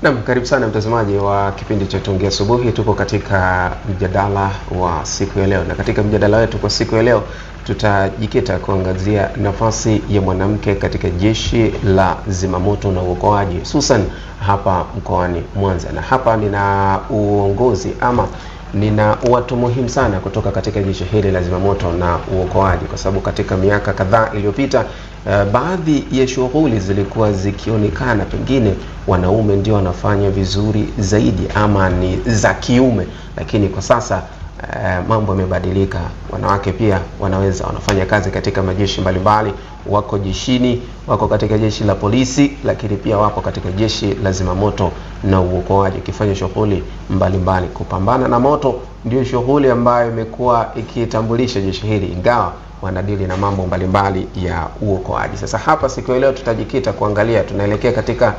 Naam, karibu sana mtazamaji wa kipindi cha Tuongea Asubuhi. Tuko katika mjadala wa siku ya leo, na katika mjadala wetu kwa siku ya leo tutajikita kuangazia nafasi ya mwanamke katika jeshi la zimamoto na uokoaji, hususan hapa mkoani Mwanza. Na hapa nina uongozi ama nina watu muhimu sana kutoka katika jeshi hili la zimamoto na uokoaji, kwa sababu katika miaka kadhaa iliyopita baadhi ya shughuli zilikuwa zikionekana pengine wanaume ndio wanafanya vizuri zaidi ama ni za kiume, lakini kwa sasa mambo yamebadilika. Wanawake pia wanafanya kazi katika majeshi mbalimbali, wako jeshini, wako katika jeshi la polisi, lakini pia wapo katika jeshi la zimamoto na uokoaji kifanya shughuli mbalimbali. Kupambana na moto ndio shughuli ambayo imekuwa ikitambulisha jeshi hili, ingawa wanadili na mambo mbalimbali ya uokoaji. Sasa hapa siku ya leo tutajikita kuangalia, tunaelekea katika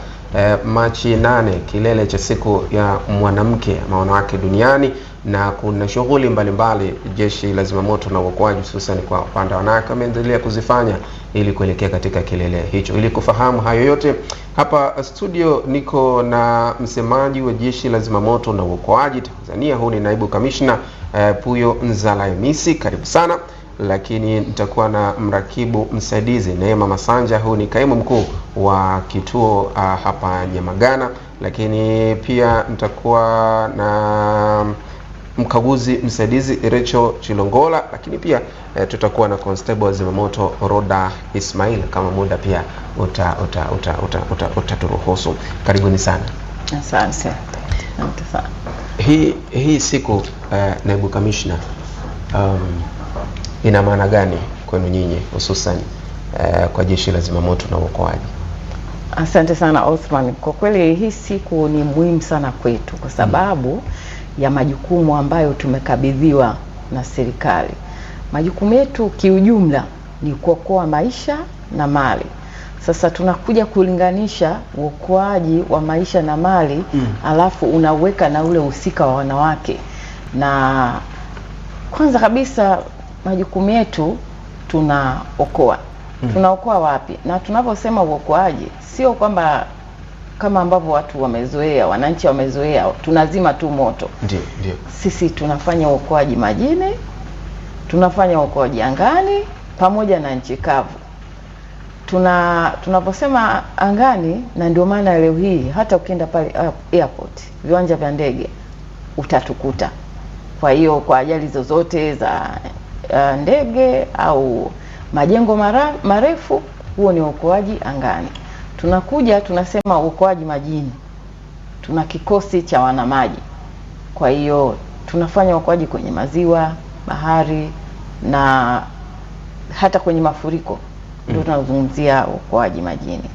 Machi 8, kilele cha siku ya mwanamke ama wanawake duniani, na kuna shughuli mbalimbali jeshi la zimamoto na uokoaji hususan kwa upande wa wanawake wameendelea kuzifanya ili kuelekea katika kilele hicho. Ili kufahamu hayo yote, hapa studio niko na msemaji wa jeshi la zimamoto na uokoaji Tanzania, huyu ni naibu kamishna Puyo Nzalaimisi, karibu sana. Lakini nitakuwa na mrakibu msaidizi Neema Masanja, huyu ni kaimu mkuu wa kituo hapa Nyamagana. Lakini pia nitakuwa na mkaguzi msaidizi Rachel Chilongola, lakini pia tutakuwa na constable wa zimamoto Roda Ismail kama muda pia utaturuhusu. Karibuni sana. Asante. Hii siku naibu kamishna, ina maana gani kwenu nyinyi hususan kwa jeshi la zimamoto na uokoaji? Asante sana Osman. Kwa kweli hii siku ni muhimu sana kwetu kwa sababu ya majukumu ambayo tumekabidhiwa na serikali. Majukumu yetu kiujumla ni kuokoa maisha na mali. Sasa tunakuja kulinganisha uokoaji wa maisha na mali, alafu unaweka na ule husika wa wanawake. Na kwanza kabisa majukumu yetu tunaokoa. Tunaokoa wapi? Na tunaposema uokoaji sio kwamba kama ambavyo watu wamezoea, wananchi wamezoea tunazima tu moto. Ndio. Sisi tunafanya uokoaji majini, tunafanya uokoaji angani pamoja na nchi kavu. Tunaposema angani, na ndio maana leo hii hata ukienda pale airport, viwanja vya ndege utatukuta. Kwa hiyo kwa ajali zozote za ndege au majengo marefu, huo ni uokoaji angani. Tunakuja tunasema uokoaji majini, tuna kikosi cha wanamaji. Kwa hiyo tunafanya uokoaji kwenye maziwa, bahari na hata kwenye mafuriko, ndio tunazungumzia uokoaji majini.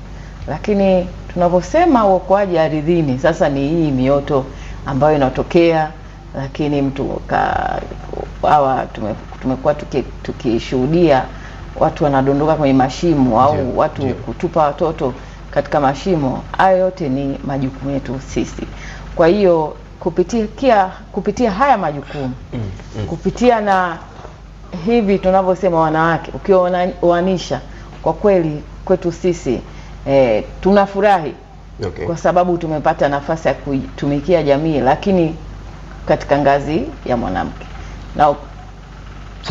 Lakini tunaposema uokoaji ardhini, sasa ni hii mioto ambayo inatokea, lakini tumekuwa tukishuhudia watu wanadondoka kwenye mashimo au watu kutupa watoto katika mashimo. Hayo yote ni majukumu yetu sisi. Kwa hiyo kupitia haya majukumu, kupitia na hivi tunavyosema wanawake, ukiwaanisha kwa kweli kwetu sisi tunafurahi. Kwa sababu tumepata nafasi ya kuitumikia jamii, lakini katika ngazi ya mwanamke.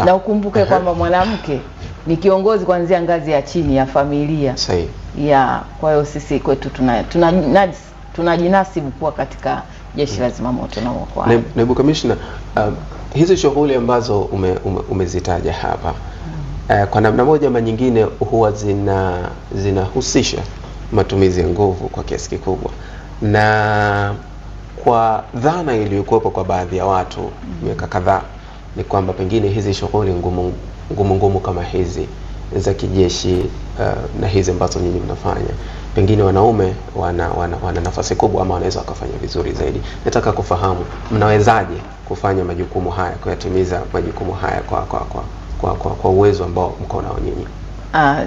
Na ukumbuke kwamba mwanamke ni kiongozi kuanzia ngazi ya chini ya familia. Sahihi. Kwa hiyo sisi kwetu tunajinasibu kuwa katika jeshi la zimamoto na uokoaji. Naibu kamishna, hizo shughuli ambazo umezitaja hapa, kwa namna moja ama nyingine huwa zinahusisha matumizi ya nguvu kwa kiasi kikubwa, na kwa dhana iliyokuwepo kwa baadhi ya watu miaka kadhaa ni kwamba pengine hizi shughuli ngumu kama hizi za kijeshi na hizi ambazo nyinyi mnafanya, pengine wanaume wana nafasi kubwa ama wanaweza wakafanya vizuri zaidi. Nataka kufahamu mnawezaje kufanya majukumu haya, kuyatimiza majukumu haya kwa uwezo ambao mko nao nyinyi?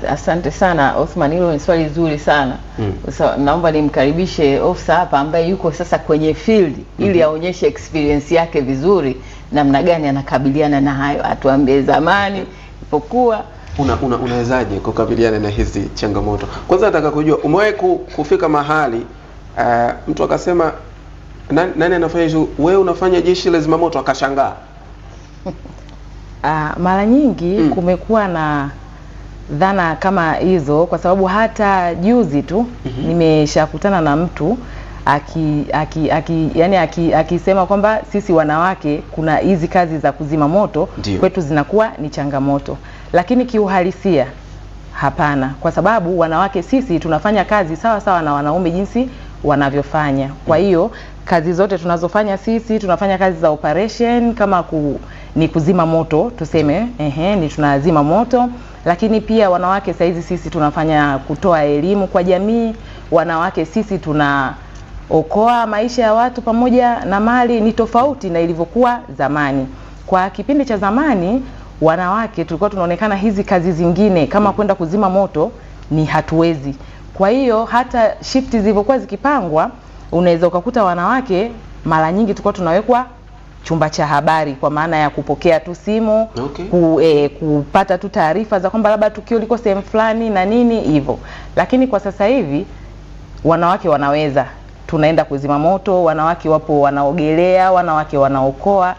Asante sana Osman, hilo ni swali zuri sana. Naomba nimkaribishe ofisa hapa ambaye yuko sasa kwenye field ili aonyeshe experience yake vizuri, namna gani anakabiliana na hayo. Atuambie zamani ipokuwa unawezaje kukabiliana na hizi changamoto. Kwanza nataka kujua, umewahi kufika mahali mtu akasema nani anafanya hizo, wewe unafanya jeshi la zimamoto, akashangaa. Mara nyingi kumekuwa na dhana kama hizo, kwa sababu hata juzi tu nimeshakutana na mtu akisema kwamba sisi wanawake kuna hizi kazi za kuzima moto kwetu zinakuwa ni changamoto, lakini kiuhalisia hapana, kwa sababu wanawake sisi tunafanya kazi sawa sawa na wanaume jinsi wanavyofanya. Kwa hiyo kazi zote tunazofanya sisi, tunafanya kazi za operation kama ni kuzima moto tuseme, ni tunazima moto, lakini pia wanawake saizi sisi tunafanya kutoa elimu kwa jamii. Wanawake sisi tunaokoa maisha ya watu pamoja na mali. Ni tofauti na ilivyokuwa zamani. Kwa kipindi cha zamani wanawake tulikuwa tunaonekana hizi kazi zingine kama kwenda kuzima moto ni hatuwezi. Kwa hiyo hata shifti zilivyokuwa zikipangwa, unaweza ukakuta wanawake mara nyingi tulikuwa tunawekwa chumba cha habari, kwa maana ya kupokea tu simu, kupata tu taarifa za kwamba labda tukio liko sehemu fulani na nini hivyo. Lakini kwa sasa hivi wanawake wanaweza, tunaenda kuzima moto, wanawake wapo wanaogelea, wanawake wanaokoa.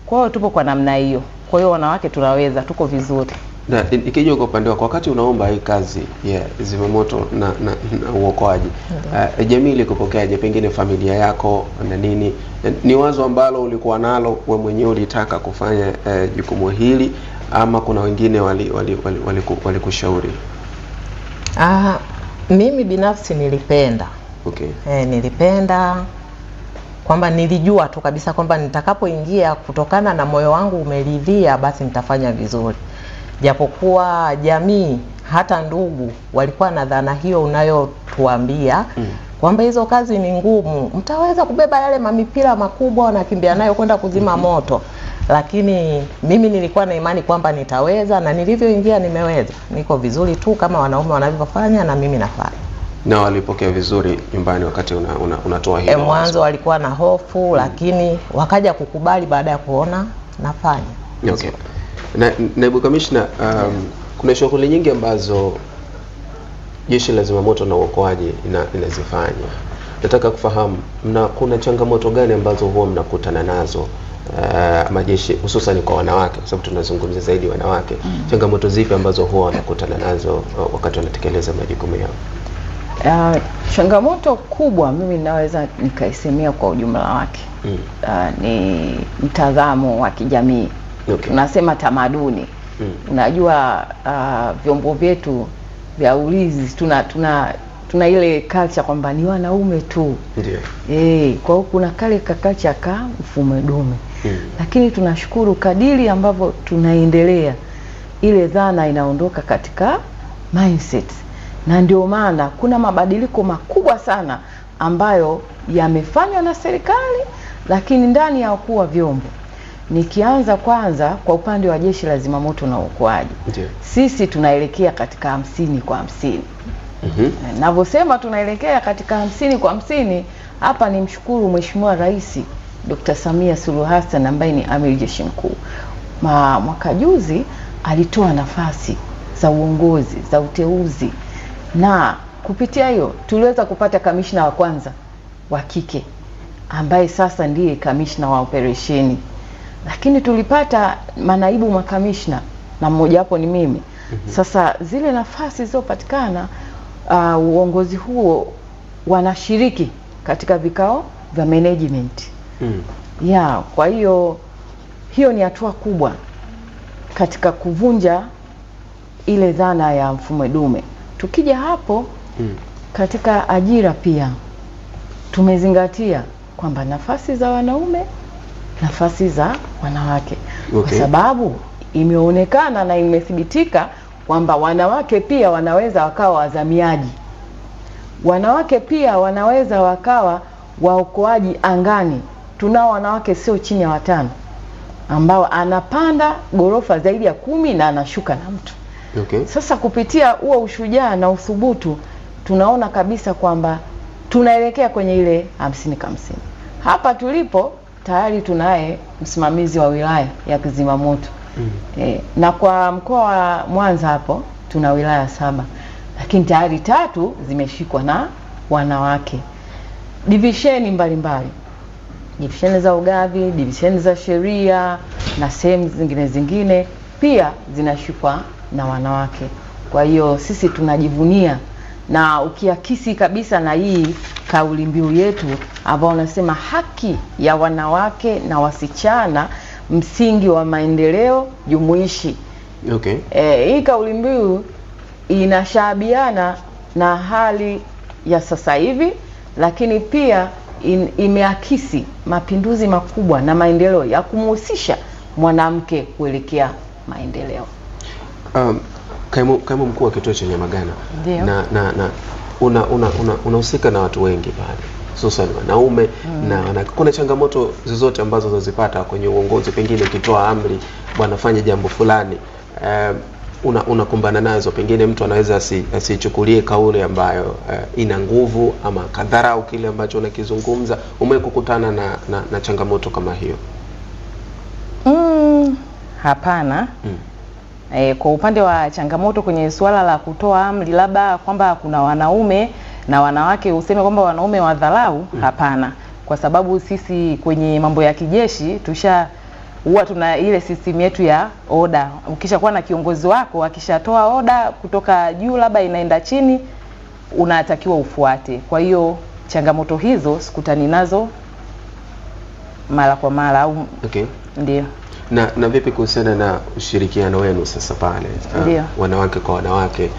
Kwa hiyo tupo kwa namna hiyo. Kwa hiyo wanawake tunaweza, tuko vizuri. Na ikija kwa upande wako, wakati unaomba hii kazi ya zimamoto na uokoaji, jamii ilikupokeaje? Pengine familia yako na nini, ni wazo ambalo ulikuwa nalo wewe mwenyewe, ulitaka kufanya jukumu hili, ama kuna wengine walikushauri? Mimi binafsi nilipenda. Nilipenda kwamba nilijua tu kabisa kwamba nitakapoingia, kutokana na moyo wangu umeridhia, basi nitafanya vizuri. Japokuwa jamii hata ndugu walikuwa na dhana hiyo unayotuambia kwamba hizo kazi ni ngumu, mtaweza kubeba yale mamipira makubwa wanakimbia nayo kwenda kuzima moto. Lakini mimi nilikuwa na imani kwamba nitaweza, na nilivyoingia nimeweza. Niko vizuri tu kama wanaume wanavyofanya, na mimi nafanya. Na walipokea vizuri nyumbani wakati unatoa hiyo? Mwanzo walikuwa na hofu, lakini wakaja kukubali baada ya kuona nafanya. Okay. Naibu Kamishna, kuna shughuli nyingi ambazo jeshi la zimamoto na uokoaji inazifanya. Nataka kufahamu kuna changamoto gani ambazo huwa mnakutana nazo majeshi, hususan kwa wanawake, kwa sababu tunazungumzia zaidi wanawake. Changamoto zipi ambazo huwa wanakutana nazo wakati wanatekeleza majukumu yao? Changamoto kubwa mimi naweza nikaisemea kwa ujumla wake, ni mtazamo wa kijamii. Tunasema tamaduni. Unajua vyombo vyetu vya ulinzi tuna ile culture kwamba ni wanaume tu. Ndio. Kwa hiyo kuna kale culture ka mfumo dume. Lakini tunashukuru kadiri ambavyo tunaendelea, ile dhana inaondoka katika mindset. Na ndio maana kuna mabadiliko makubwa sana ambayo yamefanywa na serikali, lakini ndani ya wakuu wa vyombo. Nikianza kwanza kwa upande wa jeshi la zimamoto na uokoaji. Sisi tunaelekea katika 50 kwa 50. Ninavyosema tunaelekea katika 50 kwa 50, hapa ni mshukuru Mheshimiwa Rais Dr. Samia Suluhu Hassan ambaye ni Amiri Jeshi Mkuu. Mwaka juzi alitoa nafasi za uongozi, za uteuzi, na kupitia hiyo tuliweza kupata kamishna wa kwanza wa kike ambaye sasa ndiye kamishna wa operesheni. Lakini tulipata manaibu makamishna na mmoja wapo ni mimi. Sasa zile nafasi zilizopatikana, uongozi huo wanashiriki katika vikao vya management. Kwa hiyo ni hatua kubwa katika kuvunja ile dhana ya mfumo dume. Tukija hapo katika ajira pia tumezingatia kwamba nafasi za wanaume, nafasi za wanawake. Kwa sababu imeonekana na imethibitika kwamba wanawake pia wanaweza wakawa wazamiaji. Wanawake pia wanaweza wakawa waokoaji angani. Tunao wanawake sio chini ya 5 ambao anapanda gorofa zaidi ya 10 na anashuka na mtu. Sasa kupitia huo ushujaa na uthubutu tunaona kabisa kwamba tunaelekea kwenye ile 50 kwa 50. Hapa tulipo tayari tunaye msimamizi wa wilaya ya kuzima moto. Na kwa mkoa wa Mwanza hapo tuna wilaya 7, lakini tayari 3 zimeshikwa na wanawake. divisheni mbalimbali, divisheni za ugavi, divisheni za sheria na sehemu zingine pia zinashikwa na wanawake. Kwa hiyo sisi tunajivunia, na ukiakisi kabisa na hii kauli mbiu yetu ambao unasema haki ya wanawake na wasichana msingi wa maendeleo jumuishi. Okay. Hii kauli mbiu inashabiana na hali ya sasa hivi, lakini pia imeakisi mapinduzi makubwa na maendeleo ya kumhusisha mwanamke kuelekea maendeleo. Kaimu mkuu wa kituo cha Nyamagana, na unahusika na watu wengi pale, hususan wanaume na kuna changamoto zozote ambazo unazipata kwenye uongozi, pengine ukitoa amri bwana fanye jambo fulani, unakumbana nazo, pengine mtu anaweza asichukulie kauli ambayo ina nguvu ama kadharau kile ambacho unakizungumza. Umekukutana na changamoto kama hiyo? Hapana. Kwa upande wa changamoto kwenye suala la kutoa amri, labda kwamba kuna wanaume na wanawake useme kwamba wanaume wadharau, hapana. Kwa sababu sisi kwenye mambo ya kijeshi huwa tuna ile system yetu ya oda. Ukishakuwa na kiongozi wako akishatoa oda kutoka juu labda inaenda chini, unatakiwa ufuate. Kwa hiyo changamoto hizo sikutani nazo mara kwa mara au ndio. Na vipi kuhusiana na ushirikiano wenu sasa pale, wanawake kwa wanawake,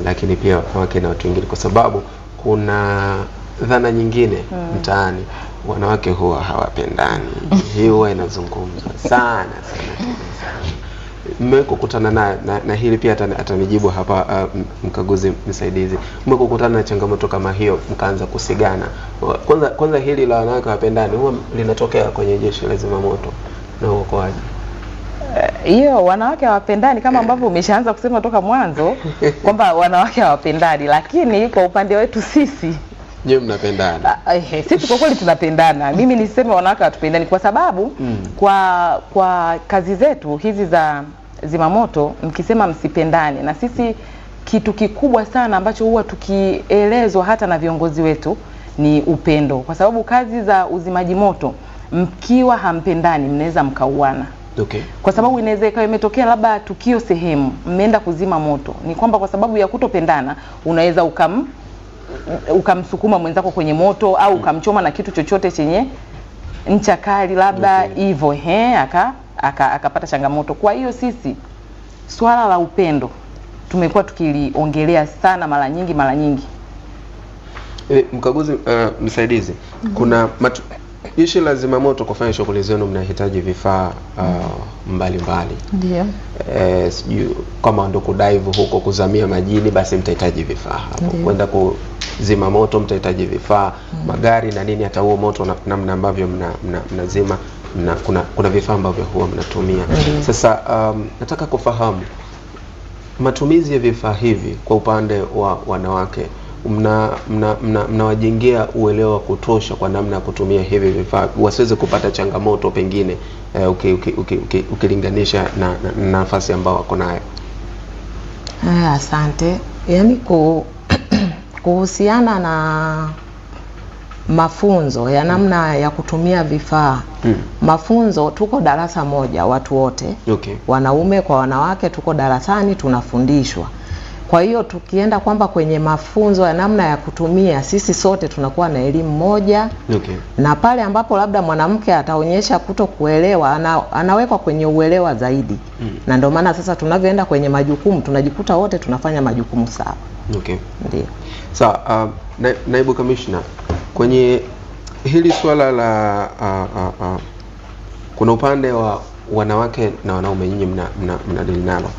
lakini pia wanawake na watu wengine, kwa sababu kuna dhana nyingine mtaani, wanawake huwa hawapendani. Hii huwa inazungumzwa sana. Mmekukutana na hili pia atanijibu hapa mkaguzi msaidizi. Mmekukutana na changamoto kama hiyo mkaanza kusigana? Kwanza hili la wanawake hawapendani huwa linatokea kwenye jeshi la zimamoto na uokoaji. Hiyo wanawake hawapendani kama ambavyo umeshaanza kusema toka mwanzo kwamba wanawake hawapendani, lakini kwa upande wetu sisi nyewe mnapendana. Sisi kwa kweli tunapendana. Mimi niseme wanawake hatupendani kwa sababu kwa kazi zetu hizi za zimamoto mkisema msipendane, na sisi kitu kikubwa sana ambacho huwa tukielezwa hata na viongozi wetu ni upendo, kwa sababu kazi za uzimaji moto mkiwa hampendani mnaweza mkauana. Okay. Kwa sababu inaweza ikawa imetokea labda tukio sehemu mmeenda kuzima moto, ni kwamba kwa sababu ya kutopendana unaweza ukamsukuma mwenzako kwenye moto au ukamchoma na kitu chochote chenye ncha kali labda hivyo, akapata changamoto. Kwa hiyo sisi swala la upendo tumekuwa tukiliongelea sana mara nyingi. Mkaguzi msaidizi, kuna jeshi la zimamoto kufanya shughuli zenu mnahitaji vifaa mbalimbali. Ndio. Sijui kama ndo kudive huko kuzamia majini, basi mtahitaji vifaa hapo. Kwenda kuzima moto mtahitaji vifaa, magari na nini, hata huo moto namna ambavyo mnazima kuna vifaa ambavyo huwa mnatumia. Sasa nataka kufahamu matumizi ya vifaa hivi kwa upande wa wanawake. Mnawajengea uelewa kutosha kwa namna ya kutumia hivi vifaa wasiweze kupata changamoto pengine ukilinganisha na nafasi ambao wako nayo? Asante. Yaani kuhusiana na mafunzo ya namna ya kutumia vifaa, mafunzo tuko darasa moja watu wote, wanaume kwa wanawake, tuko darasani tunafundishwa. Kwa hiyo tukienda kwamba kwenye mafunzo ya namna ya kutumia, sisi sote tunakuwa na elimu moja. Na pale ambapo labda mwanamke ataonyesha kutokuelewa, anawekwa kwenye uelewa zaidi. Na ndio maana sasa tunavyoenda kwenye majukumu tunajikuta wote tunafanya majukumu sawa. Ndio. Sawa. Naibu Kamishna, kwenye hili swala la kuna upande wa wanawake na wanaume, nyinyi mnadili nalo,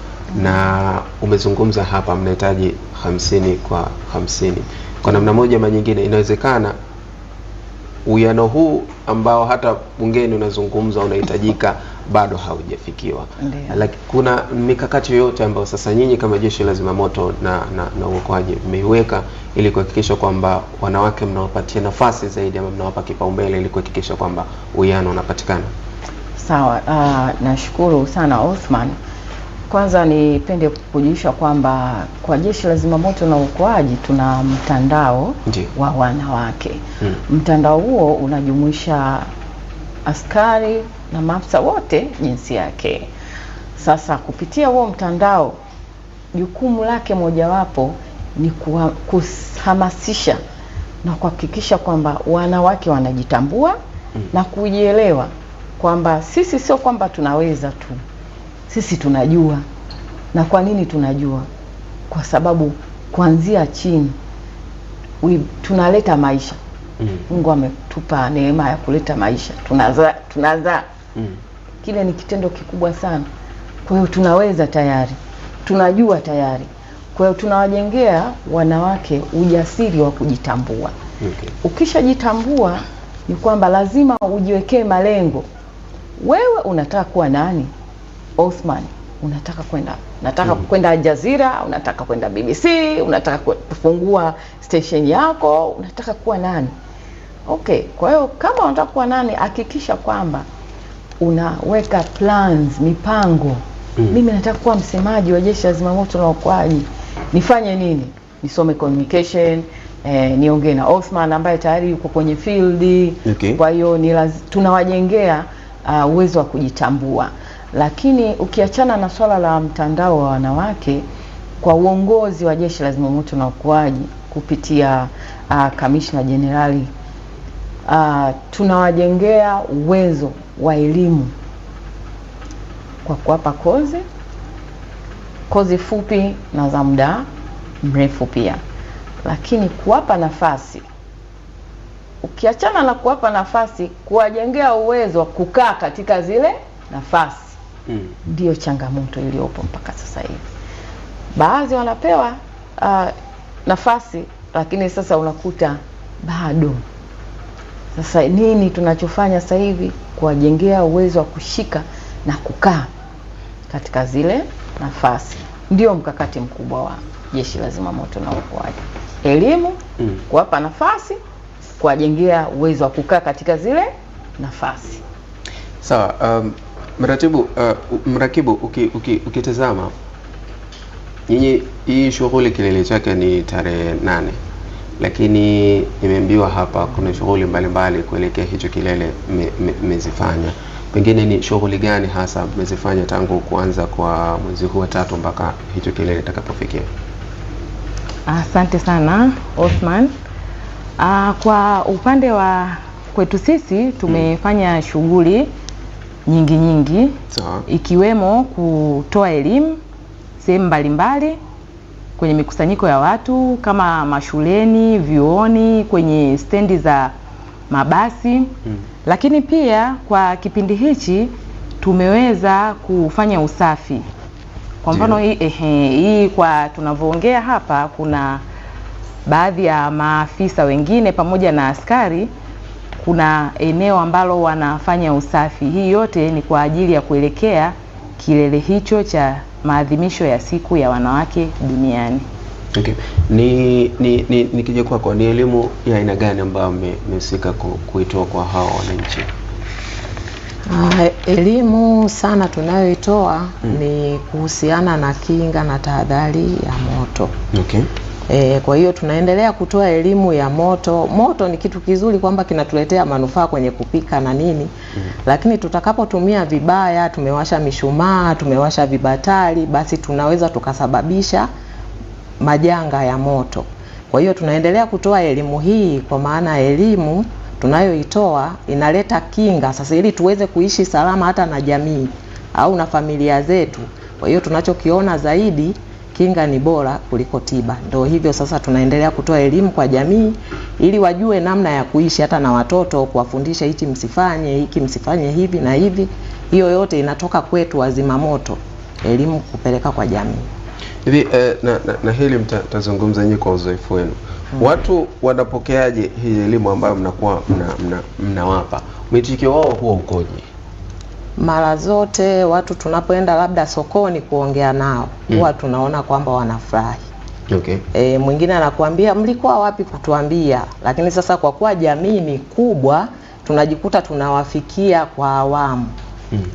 na umezungumza hapa mnahitaji 50 kwa 50. Kwa namna moja ama nyingine inawezekana uwiano huu ambao hata bungeni unazungumza unahitajika bado haujafikiwa. Lakini kuna mikakati yoyote ambayo sasa nyinyi kama jeshi la zimamoto na uokoaji mmeiweka ili kuhakikisha kwamba wanawake mnawapatia nafasi zaidi ama mnawapa kipaumbele ili kuhakikisha kwamba uwiano unapatikana? Sawa. Nashukuru sana Othman. Kwanza nipende kujulisha kwamba kwa Jeshi la Zimamoto na Uokoaji tuna mtandao wa wanawake. Mtandao huo unajumuisha askari na maafisa wote jinsi yake. Sasa kupitia huo mtandao, jukumu lake mojawapo ni kuhamasisha na kuhakikisha kwamba wanawake wanajitambua na kujielewa kwamba sisi sio kwamba tunaweza tu. Sisi tunajua. Na kwa nini tunajua? Kwa sababu kuanzia chini tunaleta maisha. Mungu ametupa neema ya kuleta maisha. Tunazaa. Kile ni kitendo kikubwa sana. Kwa hiyo tunaweza tayari. Tunajua tayari. Kwa hiyo tunawajengea wanawake ujasiri wa kujitambua. Ukishajitambua ni kwamba lazima ujiwekee malengo. Wewe unataka kuwa nani? Othman, unataka kwenda Al Jazeera, unataka kwenda BBC, unataka kufungua station yako, unataka kuwa nani? Okay, kwa hiyo kama unataka kuwa nani, hakikisha kwamba unaweka plans, mipango. Mimi nataka kuwa msemaji wa Jeshi la Zimamoto na Uokoaji. Nifanye nini? Nisome communication, niongee na Othman ambaye tayari yuko kwenye field. Kwa hiyo tunawajengea uwezo wa kujitambua. Lakini ukiachana na swala la mtandao wa wanawake, kwa uongozi wa Jeshi la Zimamoto na Uokoaji kupitia Kamishna Jenerali, tunawajengea uwezo wa elimu kwa kuwapa kozi fupi na za muda mrefu pia. Lakini kuwapa nafasi, ukiachana na kuwapa nafasi, kuwajengea uwezo wa kukaa katika zile nafasi. Ndio changamoto iliyopo mpaka sasa hivi. Baadhi wanapewa nafasi, lakini sasa unakuta bado. Sasa nini tunachofanya sasa hivi? Kuwajengea uwezo wa kushika na kukaa katika zile nafasi. Ndio mkakati mkubwa wa Jeshi la Zimamoto na Uokoaji. Elimu, kuwapa nafasi, kuwajengea uwezo wa kukaa katika zile nafasi. Sawa. Mrakibu, ukitazama nyinyi, hii shughuli kilele chake ni tarehe 8, lakini nimeambiwa hapa kuna shughuli mbalimbali kuelekea hicho kilele mmezifanya. Pengine ni shughuli gani hasa mmezifanya tangu kuanza kwa mwezi huu wa 3 mpaka hicho kilele kitakapofikia? Asante sana Othman. Kwa upande wa kwetu sisi tumefanya shughuli nyingi ikiwemo kutoa elimu sehemu mbalimbali kwenye mikusanyiko ya watu kama mashuleni, vyuoni, kwenye stendi za mabasi. Lakini pia kwa kipindi hichi tumeweza kufanya usafi. Kwa mfano hii kwa tunavyoongea hapa, kuna baadhi ya maafisa wengine pamoja na askari, kuna eneo ambalo wanafanya usafi. Hii yote ni kwa ajili ya kuelekea kilele hicho cha maadhimisho ya siku ya wanawake duniani. Nikija kwako, ni elimu ya aina gani ambayo mmesika kuitoa kwa hao wananchi? Elimu sana tunayoitoa ni kuhusiana na kinga na tahadhari ya moto. Kwa hiyo tunaendelea kutoa elimu ya moto. Moto ni kitu kizuri kwamba kinatuletea manufaa kwenye kupika na nini. Lakini tutakapotumia vibaya, tumewasha mishumaa, tumewasha vibatari, basi tunaweza tukasababisha majanga ya moto. Kwa hiyo tunaendelea kutoa elimu hii, kwa maana elimu tunayoitoa inaleta kinga sasa, ili tuweze kuishi salama hata na jamii au na familia zetu. Kwa hiyo tunachokiona zaidi, kinga ni bora kuliko tiba. Ndio hivyo sasa tunaendelea kutoa elimu kwa jamii ili wajue namna ya kuishi hata na watoto, kuwafundisha hiki msifanye, hiki msifanye hivi na hivi. Hiyo yote inatoka kwetu wazima moto, elimu kupeleka kwa jamii. Hivi na hili mtazungumza nyinyi kwa uzoefu wenu. Watu wanapokeaje hii elimu ambayo mnakuwa mnawapa? Mwitikio wao huwa ukoje? Mara zote watu tunapoenda labda sokoni kuongea nao, huwa tunaona kwamba wanafurahi. Mwingine anakuambia mlikuwa wapi kutuambia, lakini sasa kwa kuwa jamii ni kubwa, tunajikuta tunawafikia kwa awamu.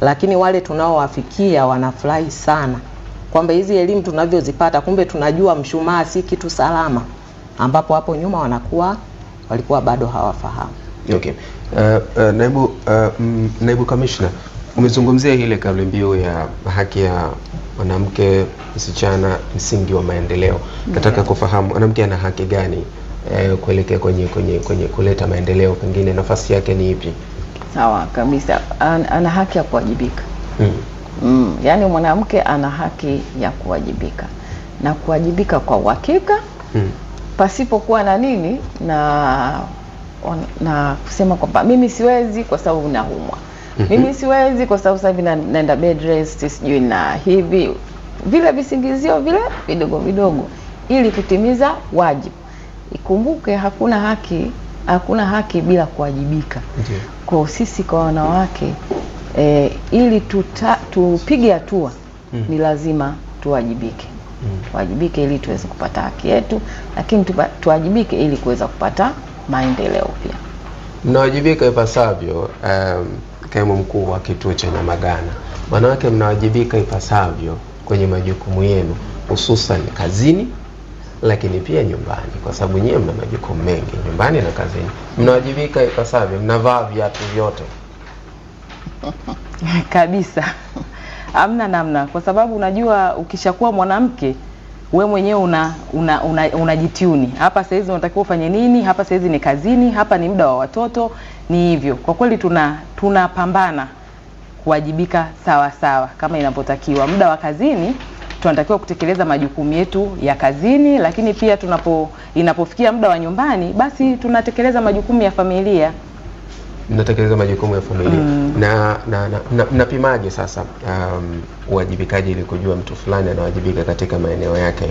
Lakini wale tunaowafikia wanafurahi sana kwamba hizi elimu tunavyozipata kumbe tunajua mshumaa si kitu salama, ambapo hapo nyuma walikuwa bado hawafahamu. Okay. Naibu Commissioner, umezungumzia ile kauli mbiu ya haki ya mwanamke, msichana, msingi wa maendeleo. Nataka kufahamu mwanamke ana haki gani kuelekea kwenye kuleta maendeleo, pengine nafasi yake ni ipi? Sawa kabisa, ana haki ya kuwajibika. Yaani mwanamke ana haki ya kuwajibika, na kuwajibika kwa uhakika, pasipokuwa na nini na kusema kwamba mimi siwezi kwa sababu naumwa. Mimi siwezi kwa sababu sasa hivi naenda bed rest, sijui na hivi vile visingizio vile vidogo vidogo, ili kutimiza wajibu. Ikumbuke hakuna haki bila kuwajibika. Kwa sisi kwa wanawake ili tupige hatua ni lazima tuwajibike. Wajibike ili tuweze kupata haki yetu, lakini tuwajibike ili kuweza kupata maendeleo pia. Mnawajibika ipasavyo. Kaimu mkuu wa kituo cha Nyamagana, wanawake mnawajibika ipasavyo kwenye majukumu yenu, hususan kazini lakini pia nyumbani, kwa sababu nyewe mna majukumu mengi nyumbani na kazini. Mnawajibika ipasavyo, mnavaa viatu vyote? Kabisa. Hamna namna, kwa sababu unajua ukishakuwa mwanamke we mwenyewe unajitiuni. Hapa sasa hizi unatakiwa ufanye nini, hapa sasa hizi ni kazini, hapa ni muda wa watoto, ni hivyo. Kwa kweli tunapambana kuwajibika sawa sawa kama inapotakiwa. Muda wa kazini tunatakiwa kutekeleza majukumu yetu ya kazini, lakini pia inapofikia muda wa nyumbani basi tunatekeleza majukumu ya familia. Mnatekeleza majukumu ya familia. Mnapimaje sasa uwajibikaji ili kujua mtu fulani anawajibika katika maeneo yake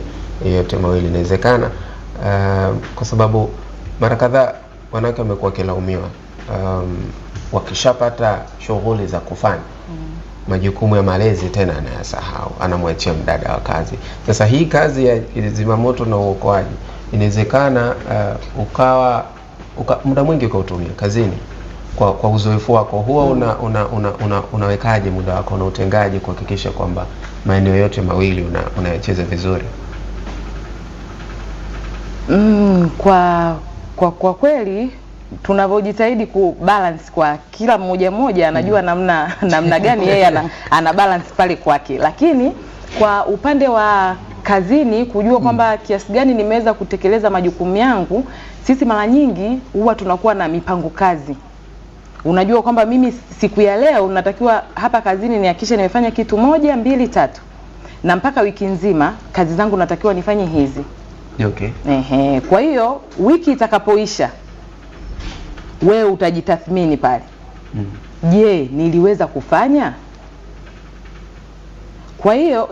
yote mawili? Inawezekana kwa sababu mara kadhaa wanawake wamekuwa wakilaumiwa wakishapata shughuli za kufanya majukumu ya malezi tena anayasahau, anamwachia mdada wa kazi. Sasa hii kazi ya zimamoto na uokoaji inawezekana muda mwingi ukautumia kazini. Kwa uzoefu wako huwa unawekaje muda wako na utengaji kuhakikisha kwamba maeneo yote mawili unayacheza vizuri? Kwa kweli tunavyojitahidi kubalance, kwa kila mmoja anajua namna gani yeye ana balance pale kwake, lakini kwa upande wa kazini kujua kwamba kiasi gani nimeweza kutekeleza majukumu yangu, sisi mara nyingi huwa tunakuwa na mipango kazi. Unajua kwamba mimi siku ya leo natakiwa hapa kazini nihakikishe nimefanya kitu 1, 2, 3, na mpaka wiki nzima kazi zangu natakiwa nifanye hizi. Okay. Kwa hiyo wiki itakapoisha wewe utajitathmini pale. Je, niliweza kufanya? Kwa hiyo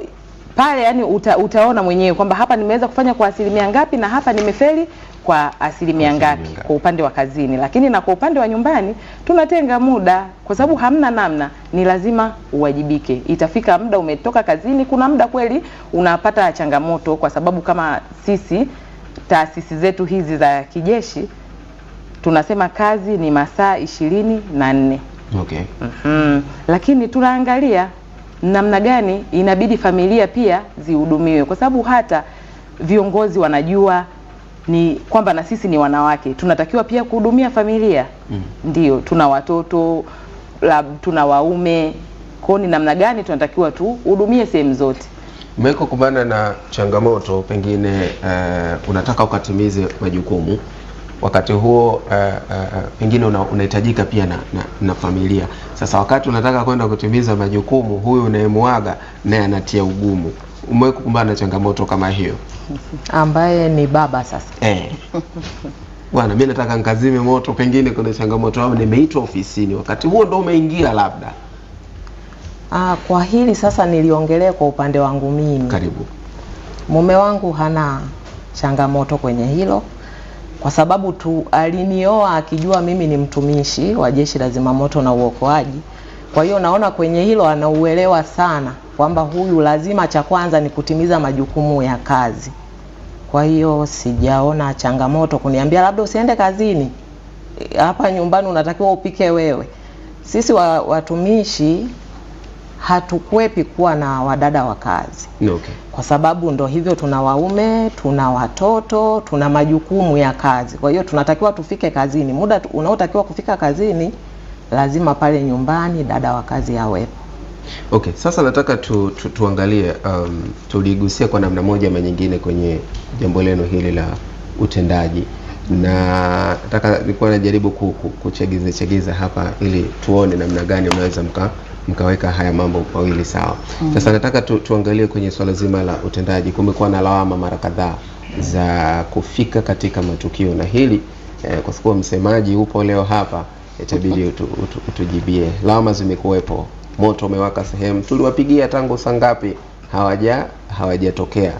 pale yani utaona mwenyewe kwamba hapa nimeweza kufanya kwa asilimia ngapi na hapa nimefeli kwa asilimia ngapi kwa upande wa kazini. Lakini na kwa upande wa nyumbani tunatenga muda, kwa sababu hamna namna, ni lazima uwajibike. Itafika muda umetoka kazini, kuna muda kweli unapata changamoto, kwa sababu kama sisi taasisi zetu hizi za kijeshi tunasema kazi ni masaa 24. Okay. Lakini tunaangalia namna gani inabidi familia pia zihudumiwe, kwa sababu hata viongozi wanajua ni kwamba na sisi ni wanawake tunatakiwa pia kuhudumia familia. Ndio, tuna watoto, tuna waume, kwa ni namna gani tunatakiwa tuhudumie sehemu zote. Mmeko kumbana na changamoto, pengine unataka ukatimize majukumu, wakati huo pengine unahitajika pia na familia. Sasa wakati unataka kwenda kutimiza majukumu, huyu unayemwaga naye anatia ugumu. Umeweza kukumbana na changamoto kama hiyo? Ambaye ni baba sasa. Bwana, mimi nataka nikazime moto, pengine kuna changamoto au nimeitwa ofisini, wakati huo ndo umeingia labda. Kwa hili sasa niliongelea kwa upande wangu mimi. Karibu. Mume wangu hana changamoto kwenye hilo, kwa sababu alinioa akijua mimi ni mtumishi wa Jeshi la Zimamoto na Uokoaji. Kwa hiyo naona kwenye hilo anauelewa sana kwamba huyu lazima cha kwanza ni kutimiza majukumu ya kazi. Kwa hiyo sijaona changamoto kuniambia labda usiende kazini, hapa nyumbani unatakiwa upike wewe. Sisi watumishi hatukwepi kuwa na wadada wa kazi. Okay. Kwa sababu ndo hivyo, tuna waume, tuna watoto, tuna majukumu ya kazi. Kwa hiyo tunatakiwa tufike kazini. Muda unaotakiwa kufika kazini, lazima pale nyumbani dada wa kazi awepo. Okay, sasa nataka tuangalie tuligusia kwa namna moja ama nyingine kwenye jambo leno hili la utendaji, na nataka nilikuwa najaribu kuchagiza hapa ili tuone namna gani mnaweza mkaweka haya mambo mawili sawa. Sasa nataka tuangalie kwenye swala zima la utendaji. Kumekuwa na lawama mara kadhaa za kufika katika matukio, na hili kwa sababu msemaji upo leo hapa, itabidi utujibie. Lawama zimekuwepo, moto umewaka sehemu, tuliwapigia tangu saa ngapi hawajatokea.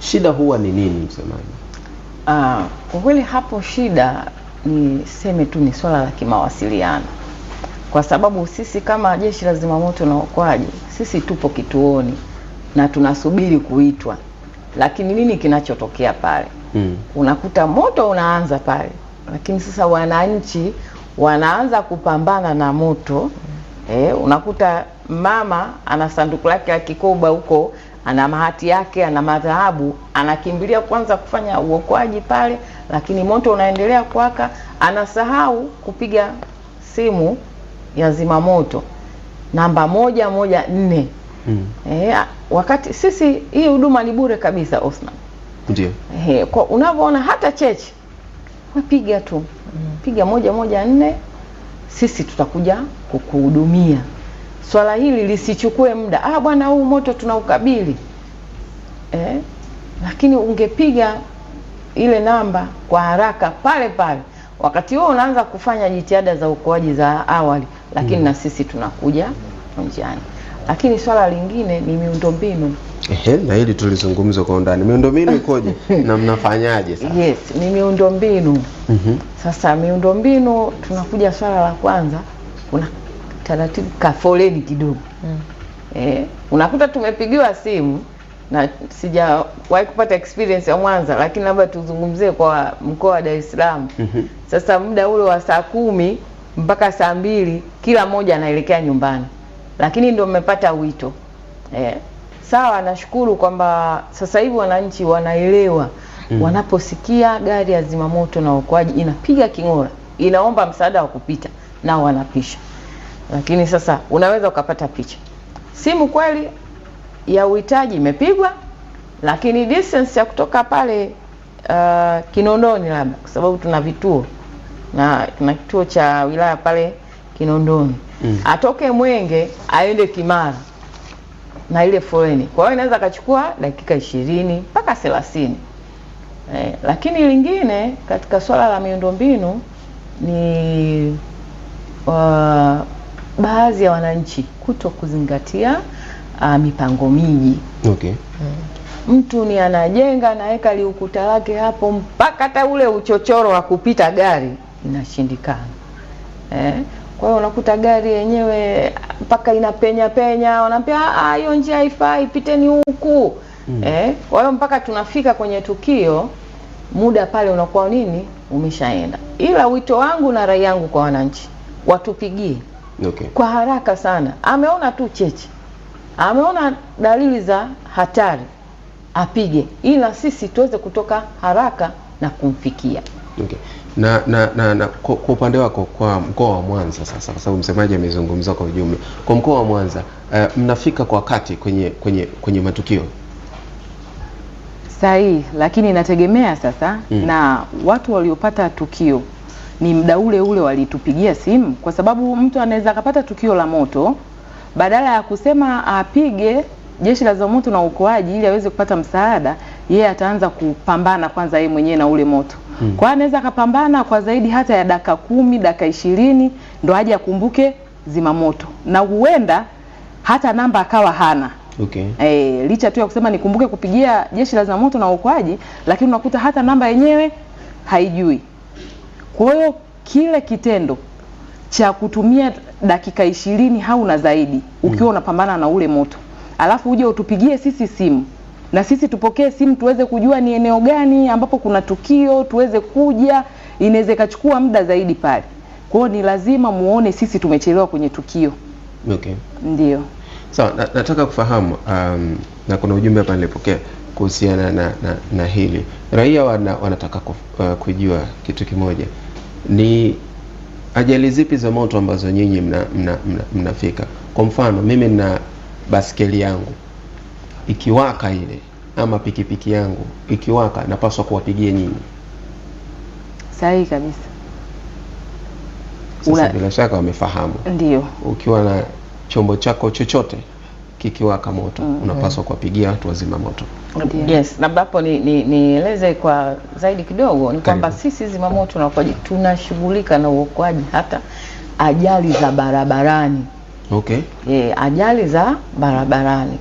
Shida huwa ni nini, msemaji? Kwa kweli hapo shida niseme tu ni swala la kimawasiliano, kwa sababu sisi kama Jeshi la Zimamoto na Uokoaji, sisi tupo kituoni na tunasubiri kuitwa, lakini nini kinachotokea pale? Unakuta moto unaanza pale, lakini sasa wananchi wanaanza kupambana na moto. Unakuta mama ana sanduku lake la kikoba huko, ana mahati yake, ana madhahabu, anakimbilia kwanza kufanya uokoaji pale, lakini moto unaendelea kuwaka, anasahau kupiga simu ya zimamoto namba 114. Wakati sisi hii huduma ni bure kabisa, Osman. Ndio. Kwa unavyoona hata cheche wapiga tu, piga 114, sisi tutakuja kukuhudumia. Swala hili lisichukue muda. Bwana, huu moto tunaukabili. Lakini ungepiga ile namba kwa haraka pale pale, wakati huo unaanza kufanya jitihada za uokoaji za awali, lakini na sisi tunakuja njiani. Lakini swala lingine ni miundombinu. Na hili tulizungumza kwa undani. Miundombinu ikoje na mnafanyaje sasa? Yes, ni miundombinu. Sasa miundombinu, tunakuja swala la kwanza, kuna taratibu ka foleni kidogo. Unakuta tumepigiwa simu, na sijawahi kupata experience ya Mwanza, lakini labda tuzungumzie kwa mkoa wa Dar es Salaam. Sasa muda ule wa saa 10 mpaka saa 2 kila mmoja anaelekea nyumbani, lakini ndio mmepata wito. Sawa, nashukuru kwamba sasa hivi wananchi wanaelewa. Wanaposikia gari ya zimamoto na uokoaji inapiga king'ora, inaomba msaada wa kupita, na wanapisha. Lakini sasa unaweza ukapata picha, simu kweli ya uhitaji imepigwa, lakini distance ya kutoka pale Kinondoni, labda kwa sababu tuna vituo, na tuna kituo cha wilaya pale Kinondoni, atoke Mwenge aende Kimara na ile foleni. Kwa hiyo inaweza kachukua dakika 20 mpaka 30. Lakini lingine katika swala la miundombinu ni baadhi ya wananchi kuto kuzingatia mipango miji. Okay. Mtu ni anajenga, anaweka liukuta lake hapo, mpaka hata ule uchochoro wa kupita gari inashindikana. Kwa hiyo unakuta gari yenyewe mpaka inapenya, wanaambia hiyo njia haifai, piteni huku. Kwa hiyo mpaka tunafika kwenye tukio, muda pale unakuwa nini, umeshaenda. Ila wito wangu na rai yangu kwa wananchi, watupigie kwa haraka sana. Ameona tu cheche, ameona dalili za hatari, apige, ila sisi tuweze kutoka haraka na kumfikia. Na kwa upande wako, kwa mkoa wa Mwanza sasa, kwa sababu msemaji amezungumza kwa ujumla, kwa mkoa wa Mwanza mnafika kwa wakati kwenye matukio? Sahihi, lakini inategemea sasa na watu waliopata tukio ni muda ule walitupigia simu, kwa sababu mtu anaweza akapata tukio la moto, badala ya kusema apige Jeshi la Zimamoto na Uokoaji ili aweze kupata msaada, yeye ataanza kupambana kwanza yeye mwenyewe na ule moto. Kwa anaweza akapambana kwa zaidi hata ya dakika 10, dakika 20 ndo aje akumbuke zimamoto, na huenda hata namba akawa hana. Licha tu ya kusema nikumbuke kupigia Jeshi la Zimamoto na Uokoaji, lakini unakuta hata namba yenyewe haijui. Kwa hiyo kile kitendo cha kutumia dakika 20 au na zaidi ukiwa unapambana na ule moto, alafu uje utupigie sisi simu na sisi tupokee simu tuweze kujua ni eneo gani ambapo kuna tukio, tuweze kuja, inaweza kachukua muda zaidi pale. Kwa hiyo ni lazima muone sisi tumechelewa kwenye tukio. Okay. Ndio. Sawa, nataka kufahamu na kuna ujumbe hapa nilipokea kuhusiana na hili. Raia wanataka kujua kitu kimoja. Ni ajali zipi za moto ambazo nyinyi mnafika? Kwa mfano, mimi na baskeli yangu ikiwaka ile, ama pikipiki yangu ikiwaka, napaswa kuwapigia nyinyi? Sahihi kabisa. Sasa bila shaka wamefahamu. Ndio. Ukiwa na chombo chako chochote kikiwaka moto, unapaswa kuwapigia watu wazima moto. Yes, na hapo nieleze kwa zaidi kidogo ni kwamba sisi zimamoto na uokoaji tunashughulika na uokoaji hata ajali za barabarani. Okay. Ajali za barabarani.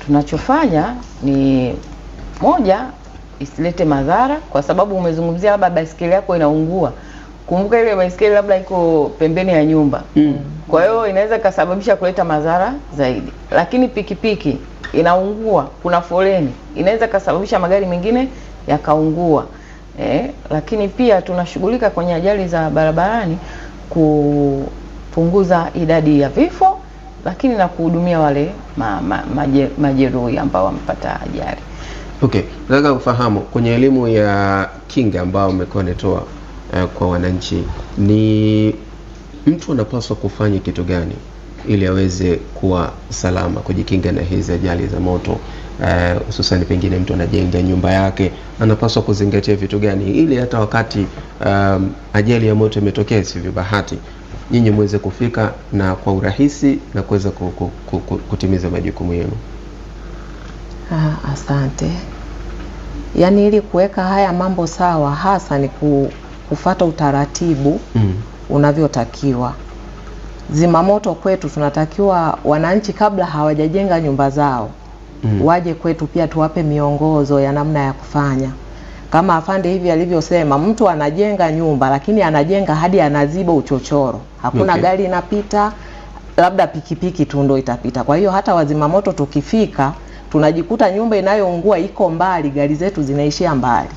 Tunachofanya ni moja, isilete madhara, kwa sababu umezungumzia labda baiskeli yako inaungua. Kumbuka ile baiskeli labda iko pembeni ya nyumba. Kwa hiyo inaweza kusababisha kuleta madhara zaidi. Lakini pikipiki inaungua, kuna foleni, inaweza kusababisha magari mengine yakaungua. Lakini pia tunashughulika kwenye ajali za barabarani kupunguza idadi ya vifo, lakini na kuhudumia wale majeruhi ambao wamepata ajali. Okay, nataka kufahamu kwenye elimu ya kinga ambao umekuwa unatoa kwa wananchi, ni mtu anapaswa kufanya kitu gani ili aweze kuwa salama, kujikinga na hizi ajali za moto? Hususan pengine mtu anajenga nyumba yake, anapaswa kuzingatia vitu gani ili hata wakati ajali ya moto imetokea, sivyo bahati, nyinyi muweze kufika na kwa urahisi na kuweza kutimiza majukumu yenu? Asante. Yaani ili kuweka haya mambo sawa, hasa ni kufuata utaratibu unavyotakiwa. Zimamoto kwetu tunatakiwa wananchi kabla hawajajenga nyumba zao waje kwetu pia tuwape miongozo ya namna ya kufanya. Kama afande hivi alivyosema, mtu anajenga nyumba lakini anajenga hadi anaziba uchochoro. Hakuna gari inapita, labda pikipiki tu ndio itapita. Kwa hiyo hata wazimamoto tukifika tunajikuta nyumba inayoungua iko mbali, gari zetu zinaishia mbali.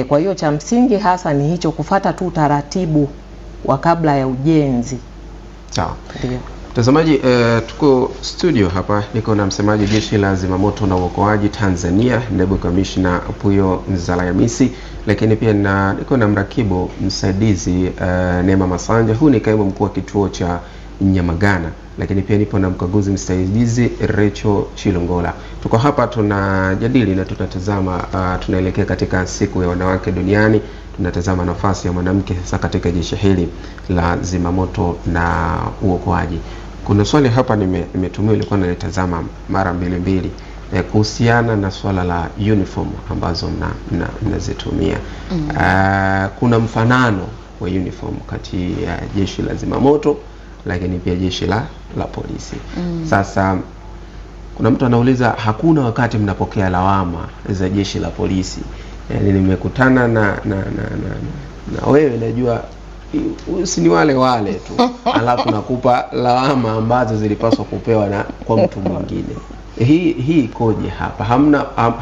Kwa hiyo cha msingi hasa ni hicho, kufuata tu utaratibu wa kabla ya ujenzi. Sawa. Ndio. Mtazamaji, tuko studio hapa, niko na msemaji Jeshi la Zimamoto na Uokoaji Tanzania, Naibu Kamishna Puyo Nzalayamisi, lakini pia niko na mrakibu msaidizi Neema Masanja. Huyu ni kaimu mkuu wa kituo cha Nyamagana, lakini pia nipo na mkaguzi msaidizi Rachel Chilongola. Tuko hapa tunajadili na tunatazama, tunaelekea katika siku ya wanawake duniani. Tunatazama nafasi ya mwanamke sasa katika jeshi hili la zimamoto na uokoaji. Kuna swali hapa nimetumia, ilikuwa nalitazama mara mbili kuhusiana na swala la uniform ambazo mnazitumia. Kuna mfanano wa uniform kati ya jeshi la zimamoto lakini pia jeshi la polisi. Sasa kuna mtu anauliza, hakuna wakati mnapokea lawama za jeshi la polisi? Yani nimekutana na wewe, najua si wale tu alafu nakupa lawama ambazo zilipaswa kupewa kwa mtu mwingine. Hii ikoje hapa?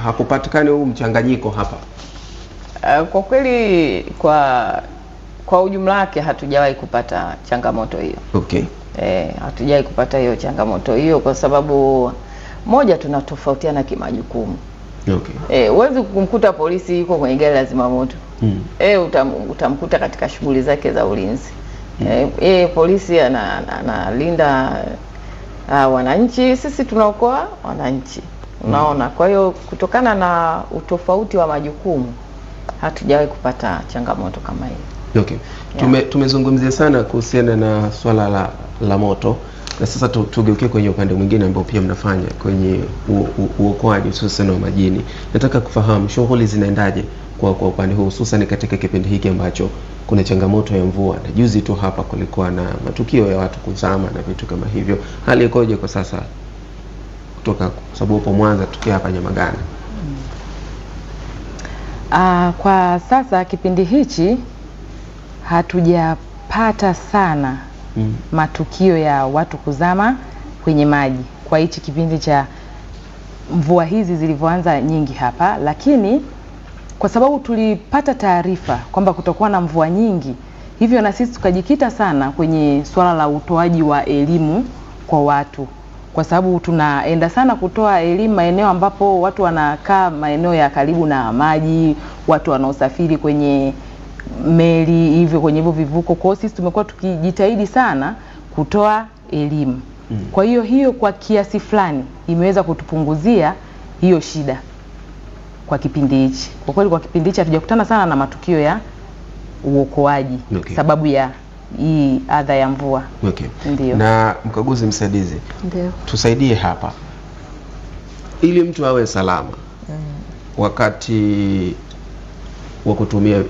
Hakupatikani huu mchanganyiko hapa? Kwa kweli kwa ujumla wake hatujawahi kupata changamoto hiyo. Okay. Hatujawahi kupata hiyo changamoto hiyo kwa sababu moja, tunatofautiana kimajukumu. Okay. Huwezi kumkuta polisi yuko kwenye gari la zimamoto. Utamkuta katika shughuli zake za ulinzi. Polisi analinda wananchi, sisi tunaokoa wananchi. Unaona? Kwa hiyo kutokana na utofauti wa majukumu hatujawahi kupata changamoto kama hiyo. Okay. Tumezungumzia sana kuhusiana na swala la moto, na sasa tugeukie kwenye upande mwingine ambao pia mnafanya kwenye uokoaji hususan wa majini. Nataka kufahamu shughuli zinaendaje kwa upande huu, hususan katika kipindi hiki ambacho kuna changamoto ya mvua, na juzi tu hapa kulikuwa na matukio ya watu kuzama na vitu kama hivyo. Hali ikoje kwa sasa, kutoka sababu upo Mwanza tukia hapa Nyamagana? Kwa sasa kipindi hichi hatujapata sana matukio ya watu kuzama kwenye maji kwa hichi kipindi cha mvua hizi zilivyoanza nyingi hapa, lakini kwa sababu tulipata taarifa kwamba kutakuwa na mvua nyingi, hivyo na sisi tukajikita sana kwenye swala la utoaji wa elimu kwa watu kwa sababu tunaenda sana kutoa elimu maeneo ambapo watu wanakaa maeneo ya karibu na maji, watu wanaosafiri kwenye meli hivyo, kwenye hivyo vivuko. Kwa hiyo sisi tumekuwa tukijitahidi sana kutoa elimu. Kwa hiyo kwa kiasi fulani imeweza kutupunguzia hiyo shida kwa kipindi hichi. Kwa kweli kwa kipindi hichi hatujakutana sana na matukio ya uokoaji sababu ya hii adha ya mvua. Ndio. Na mkaguzi msaidizi, ndio, tusaidie hapa ili mtu awe salama wakati wa kutumia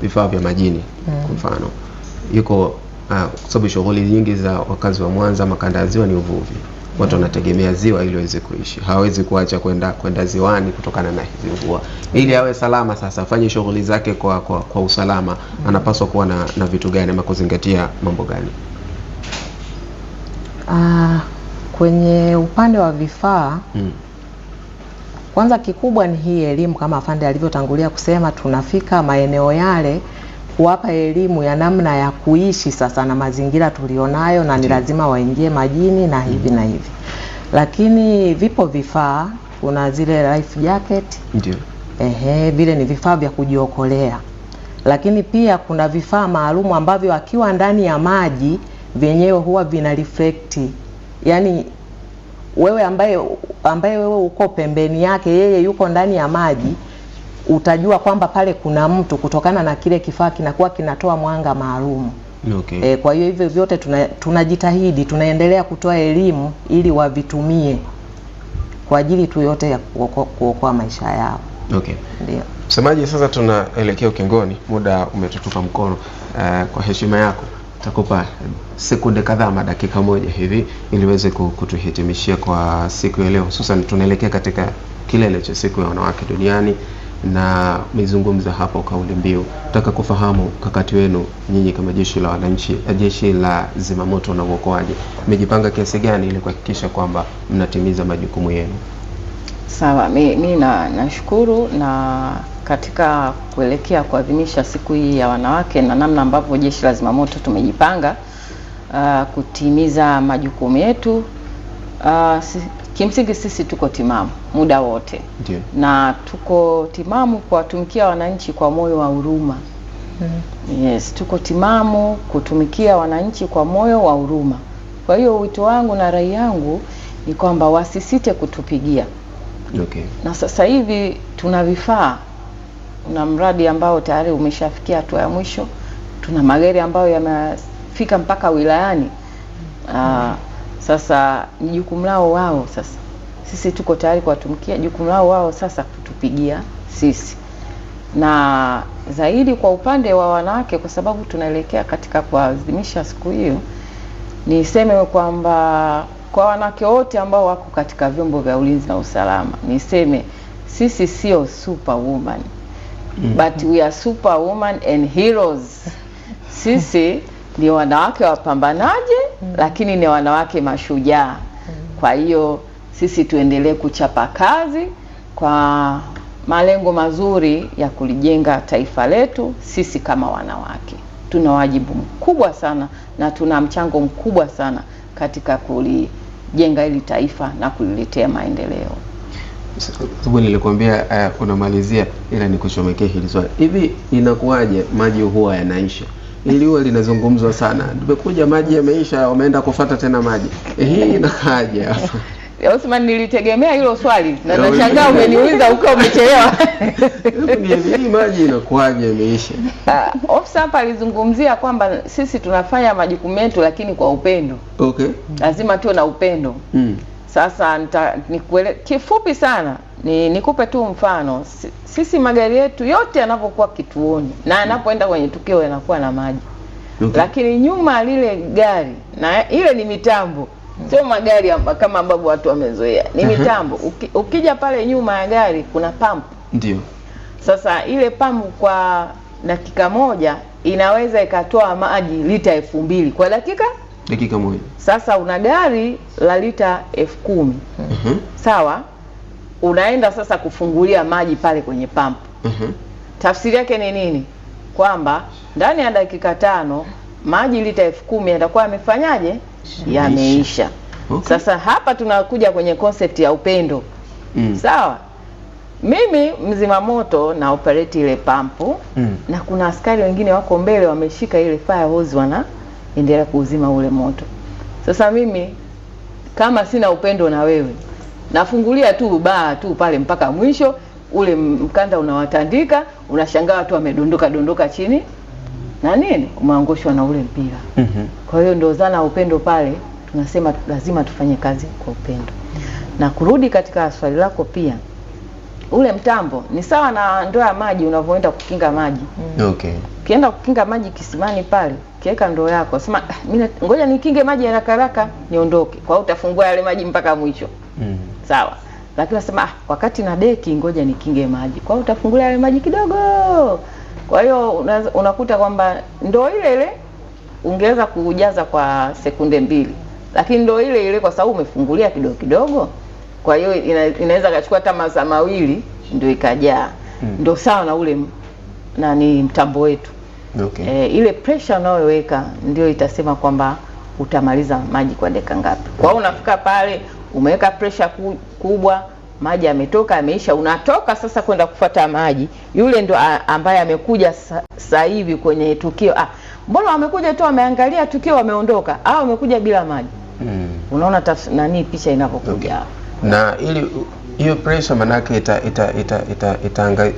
vifaa vya majini. Kwa mfano yuko kwa sababu shughuli nyingi za wakazi wa Mwanza makanda ya ziwa ni uvuvi. Watu wanategemea ziwa ili waweze kuishi. Hawezi kuacha kwenda ziwani kutokana na hizi mvua. Ili awe salama sasa, afanye shughuli zake kwa usalama, anapaswa kuwa na vitu gani ama kuzingatia mambo gani? Kwenye upande wa vifaa, kwanza kikubwa ni hii elimu, kama afande alivyotangulia kusema, tunafika maeneo yale kuwapa elimu ya namna ya kuishi sasa na mazingira tulionayo, na ni lazima waingie majini na hivi na hivi. Lakini vipo vifaa, kuna zile life jacket. Ndio. Vile ni vifaa vya kujiokolea. Lakini pia kuna vifaa maalum ambavyo akiwa ndani ya maji vyenyewe huwa vina reflect. Yaani wewe ambaye wewe uko pembeni yake, yeye yuko ndani ya maji, utajua kwamba pale kuna mtu kutokana na kile kifaa kinakuwa kinatoa mwanga maalum. Kwa hiyo hivyo vyote tunajitahidi, tunaendelea kutoa elimu ili wavitumie kwa ajili tu yote ya kuokoa maisha yao. Ndio. Msemaji, sasa tunaelekea ukingoni, muda umetutupa mkono. Kwa heshima yako takupa sekunde kadhaa, dakika moja hivi, ili uweze kutuhitimishia kwa siku ya leo. Hususan tunaelekea katika kilele cha siku ya wanawake duniani na mizungumza hapo kauli mbiu. Nataka kufahamu kakati wenu nyinyi kama jeshi la wananchi, jeshi la zimamoto na uokoaji, mmejipanga kiasi gani ili kuhakikisha kwamba mnatimiza majukumu yenu? Sawa, mimi nashukuru na katika kuelekea kuadhimisha siku hii ya wanawake na namna ambavyo jeshi la zimamoto tumejipanga kutimiza majukumu yetu. Kimsingi sisi tuko timamu muda wote. Ndiyo. Na tuko timamu kuwatumikia wananchi kwa moyo wa huruma. Yes, tuko timamu kutumikia wananchi kwa moyo wa huruma. Kwa hiyo wito wangu na rai yangu ni kwamba wasisite kutupigia. Na sasa hivi tuna vifaa, na mradi ambao tayari umeshafikia hatua ya mwisho. Tuna magari ambayo yamefika mpaka wilayani. Sasa ni jukumu lao wao sasa. Sisi tuko tayari kuwatumikia, jukumu lao wao sasa kutupigia sisi. Na zaidi kwa upande wa wanawake, kwa sababu tunaelekea katika kuadhimisha siku hiyo, niseme kwamba kwa wanawake wote ambao wako katika vyombo vya ulinzi na usalama, niseme sisi sio superwoman, but we are superwoman and heroes. Sisi ni wanawake wapambanaji, lakini ni wanawake mashujaa. Kwa hiyo sisi tuendelee kuchapa kazi kwa malengo mazuri ya kulijenga taifa letu. Sisi kama wanawake tuna wajibu mkubwa sana na tuna mchango mkubwa sana katika kulijenga hili taifa na kuliletea maendeleo. Sababu nilikwambia unamalizia, ila nikuchomekea hili swali. Hivi inakuwaje maji huwa yanaisha? Ili huwa linazungumzwa sana. Tumekuja maji yameisha, wameenda kufuata tena maji. Hii inakaje hapa? Osman, nilitegemea hilo swali na nashangaa umeniuliza ukiwa umechelewa. Hii maji inakuwaje imeisha? Ofisa hapa alizungumzia kwamba sisi tunafanya majukumu yetu lakini kwa upendo. Lazima tuwe na upendo. Sasa kifupi sana nikupe tu mfano. Sisi magari yetu yote yanapokuwa kituoni na yanapoenda kwenye tukio yanakuwa na maji. Lakini nyuma lile gari, na ile ni mitambo. Sio magari kama ambavyo watu wamezoea. Ni mitambo. Ukija pale nyuma ya gari kuna pump. Ndio. Sasa ile pump kwa dakika moja inaweza ikatoa maji lita 2000 kwa dakika moja. Sasa una gari la lita 10,000. Sawa? Unaenda sasa kufungulia maji pale kwenye pump. Tafsiri yake ni nini? Kwamba ndani ya dakika 5 maji lita 10,000 yatakuwa yamefanyaje? Yameisha. Okay. Sasa hapa tunakuja kwenye concept ya upendo. Sawa? Mimi mzima moto na operate ile pampu na kuna askari wengine wako mbele wameshika ile fire hose wanaendelea kuuzima ule moto. Sasa mimi kama sina upendo na wewe, nafungulia tu baa tu pale mpaka mwisho, ule mkanda unawatandika, unashangaa watu wamedondoka chini na nini, umeangushwa na ule mpira. Kwa hiyo ndio zana upendo pale, tunasema lazima tufanye kazi kwa upendo. Na kurudi katika swali lako pia, ule mtambo ni sawa na ndoo ya maji unavyoenda kukinga maji. Okay. Ukienda kukinga maji kisimani pale, kiweka ndoo yako, sema mimi ngoja nikinge maji haraka niondoke. Kwa hiyo utafungua yale maji mpaka mwisho. Sawa. Lakini unasema wakati na deki ngoja nikinge maji. Kwa hiyo utafungulia yale maji kidogo. Kwa hiyo unakuta kwamba ndoo ile ungeweza kujaza kwa sekunde 2. Lakini ndoo ile kwa sababu umefungulia kidogo, kwa hiyo inaweza kachukua hata masaa 2 ndio ikajaa. Ndio sawa na ule nani mtambo wetu. Okay. Ile pressure unayoweka ndio itasema kwamba utamaliza maji kwa dakika ngapi. Kwa hiyo unafika pale umeweka pressure kubwa, maji yametoka, yameisha, unatoka sasa kwenda kufuata maji. Yule ndo ambaye amekuja sasa hivi kwenye tukio. Mbona wamekuja tu wameangalia tukio wameondoka, au wamekuja bila maji. Unaona nani picha inapokuja. Okay. Na ili hiyo pressure manake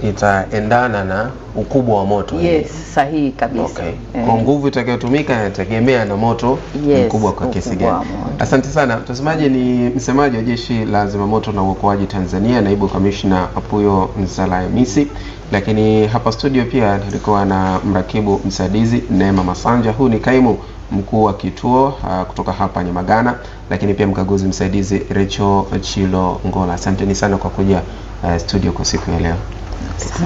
itaendana na ukubwa wa moto. Yes, sahihi kabisa. Okay. Kwa nguvu itakayotumika inategemea na moto mkubwa kwa kiasi gani. Asante sana. Mtazamaji, ni msemaji wa Jeshi la Zimamoto na Uokoaji Tanzania, Naibu Kamishna Apuyo Nsalayamisi. Lakini hapa studio pia nilikuwa na mrakibu msaidizi Neema Masanja. Huu ni kaimu mkuu wa kituo kutoka hapa Nyamagana, lakini pia mkaguzi msaidizi Recho Chilo Ngola. Asanteni sana kwa kuja studio kwa siku ya leo.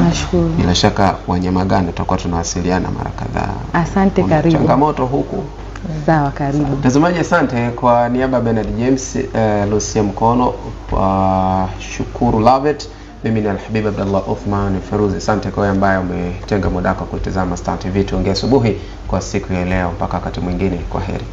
Nashukuru. Bila shaka wa Nyamagana tutakuwa tunawasiliana mara kadhaa. Asante, karibu. Changamoto huku. Sawa, karibu. Mtazamaji, asante. Kwa niaba ya Bernard James, Lucia Mkono, Shukuru Lavet, mimi ni Al-Habib Abdullah Uthman Feruzi. Asante kwa ambaye umetenga muda wako kutazama Star TV. Tuongee asubuhi kwa siku ya leo. Mpaka wakati mwingine, kwa heri.